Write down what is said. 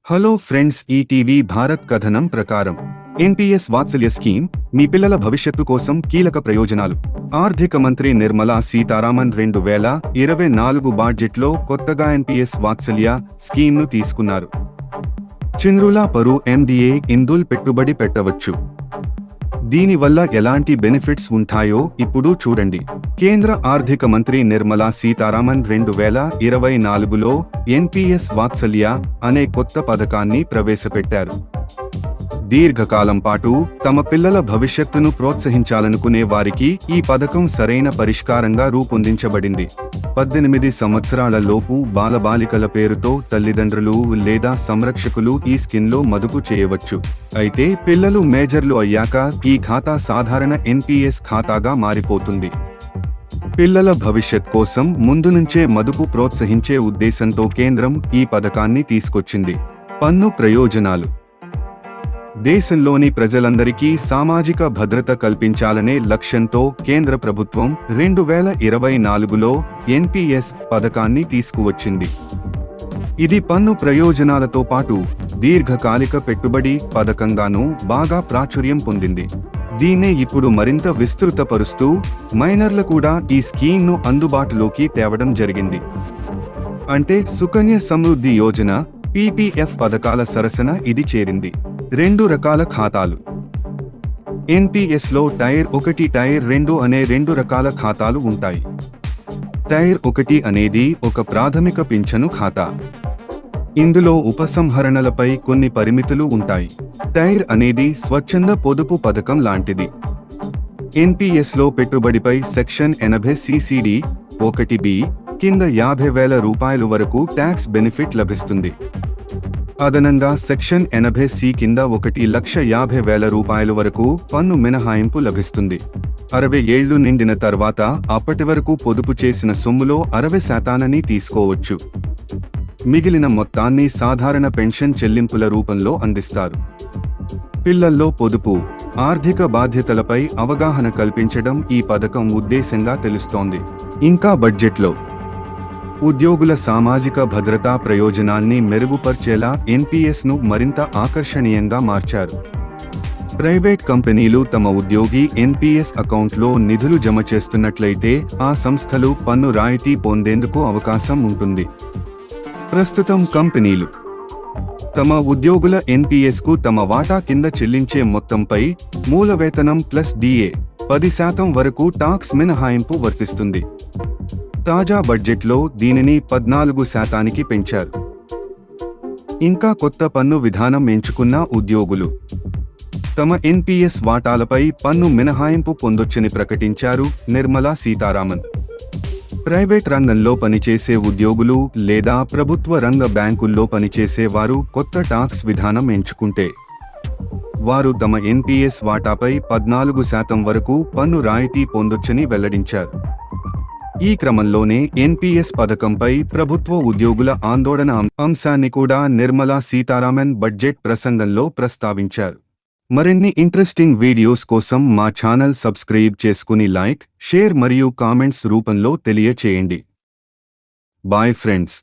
Hello friends, ETV Bharat కథనం ప్రకారం NPS వాత్సల్య scheme మీ పిల్లల భవిష్యత్తు కోసం కీలక ప్రయోజనాలు. ఆర్థిక మంత్రి నిర్మలా సీతారామన్ 2024 బడ్జెట్లో కొత్తగా ఎన్పీఎస్ వాత్సల్య స్కీమ్ను తీసుకున్నారు. చిన్రులా పరు ఎండిఏ ఇందుల్ పెట్టుబడి పెట్టవచ్చు. దీనివల్ల ఎలాంటి బెనిఫిట్స్ ఉంటాయో ఇప్పుడు చూడండి. కేంద్ర ఆర్థిక మంత్రి నిర్మలా సీతారామన్ 2024లో ఎన్పీఎస్ వాత్సల్య అనే కొత్త పథకాన్ని ప్రవేశపెట్టారు. దీర్ఘకాలం పాటు తమ పిల్లల భవిష్యత్తును ప్రోత్సహించాలనుకునే వారికి ఈ పథకం సరైన పరిష్కారంగా రూపొందించబడింది. 18 సంవత్సరాల లోపు బాలబాలికల పేరుతో తల్లిదండ్రులు లేదా సంరక్షకులు ఈ స్కీమ్లో మదుపు చేయవచ్చు. అయితే పిల్లలు మేజర్లు అయ్యాక ఈ ఖాతా సాధారణ ఎన్పీఎస్ ఖాతాగా మారిపోతుంది. పిల్లల భవిష్యత్ కోసం ముందు నుంచే మదుపు ప్రోత్సహించే ఉద్దేశంతో కేంద్రం ఈ పథకాన్ని తీసుకొచ్చింది. పన్ను ప్రయోజనాలు. దేశంలోని ప్రజలందరికీ సామాజిక భద్రత కల్పించాలనే లక్ష్యంతో కేంద్ర ప్రభుత్వం 2024లో ఎన్పీఎస్ పథకాన్ని తీసుకువచ్చింది. ఇది పన్ను ప్రయోజనాలతో పాటు దీర్ఘకాలిక పెట్టుబడి పథకంగానూ బాగా ప్రాచుర్యం పొందింది. దీన్నే ఇప్పుడు మరింత విస్తృతపరుస్తూ మైనర్లు కూడా ఈ స్కీమ్ను అందుబాటులోకి తేవడం జరిగింది. అంటే సుకన్య సమృద్ధి యోజన పీపీఎఫ్ పథకాల సరసన ఇది చేరింది. 2 రకాల ఖాతాలు. ఎన్పీఎస్లో టైర్ 1, టైర్ 2 అనే 2 రకాల ఖాతాలు ఉంటాయి. టైర్ 1 అనేది ఒక ప్రాథమిక పింఛను ఖాతా. ఇందులో ఉపసంహరణలపై కొన్ని పరిమితులు ఉంటాయి. టైర్ అనేది స్వచ్ఛంద పొదుపు పథకం లాంటిది. ఎన్పీఎస్లో పెట్టుబడిపై సెక్షన్ 80 CCD 1B కింద 50,000 రూపాయల వరకు ట్యాక్స్ బెనిఫిట్ లభిస్తుంది. అదనంగా సెక్షన్ 80C కింద 1,50,000 రూపాయల వరకు పన్ను మినహాయింపు లభిస్తుంది. 60 ఏళ్లు నిండిన తర్వాత అప్పటి వరకు పొదుపు చేసిన సొమ్ములో 60% తీసుకోవచ్చు. మిగిలిన మొత్తాన్ని సాధారణ పెన్షన్ చెల్లింపుల రూపంలో అందిస్తారు. పిల్లల్లో పొదుపు, ఆర్థిక బాధ్యతలపై అవగాహన కల్పించడం ఈ పథకం ఉద్దేశంగా తెలుస్తోంది. ఇంకా బడ్జెట్లో ఉద్యోగుల సామాజిక భద్రతా ప్రయోజనాల్ని మెరుగుపర్చేలా ఎన్పీఎస్ను మరింత ఆకర్షణీయంగా మార్చారు. ప్రైవేట్ కంపెనీలు తమ ఉద్యోగి ఎన్పీఎస్ అకౌంట్లో నిధులు జమ చేస్తున్నట్లయితే ఆ సంస్థలు పన్ను రాయితీ పొందేందుకు అవకాశం ఉంటుంది. ప్రస్తుతం కంపెనీలు తమ ఉద్యోగుల ఎన్పీఎస్కు తమ వాటా కింద చెల్లించే మొత్తంపై మూల వేతనం ప్లస్ DA 10% వరకు టాక్స్ మినహాయింపు వర్తిస్తుంది. తాజా బడ్జెట్లో దీనిని 14% పెంచారు. ఇంకా కొత్త పన్ను విధానం ఎంచుకున్న ఉద్యోగులు తమ ఎన్పీఎస్ వాటాలపై పన్ను మినహాయింపు పొందొచ్చని ప్రకటించారు నిర్మలా సీతారామన్. ప్రైవేట్ రంగంలో పనిచేసే ఉద్యోగులు లేదా ప్రభుత్వ రంగ బ్యాంకుల్లో పనిచేసే వారు కొత్త టాక్స్ విధానం ఎంచుకుంటే వారు తమ ఎన్పీఎస్ వాటాపై 14% వరకు పన్ను రాయితీ పొందొచ్చని వెల్లడించారు. ఈ క్రమంలోనే ఎన్పీఎస్ పథకంపై ప్రభుత్వ ఉద్యోగుల ఆందోళన అంశాన్ని కూడా నిర్మలా సీతారామన్ బడ్జెట్ ప్రసంగంలో ప్రస్తావించారు. మరిన్ని ఇంట్రెస్టింగ్ వీడియోస్ కోసం మా ఛానల్ సబ్స్క్రైబ్ చేసుకుని లైక్, షేర్ మరియు కామెంట్స్ రూపంలో తెలియచేయండి. Bye friends.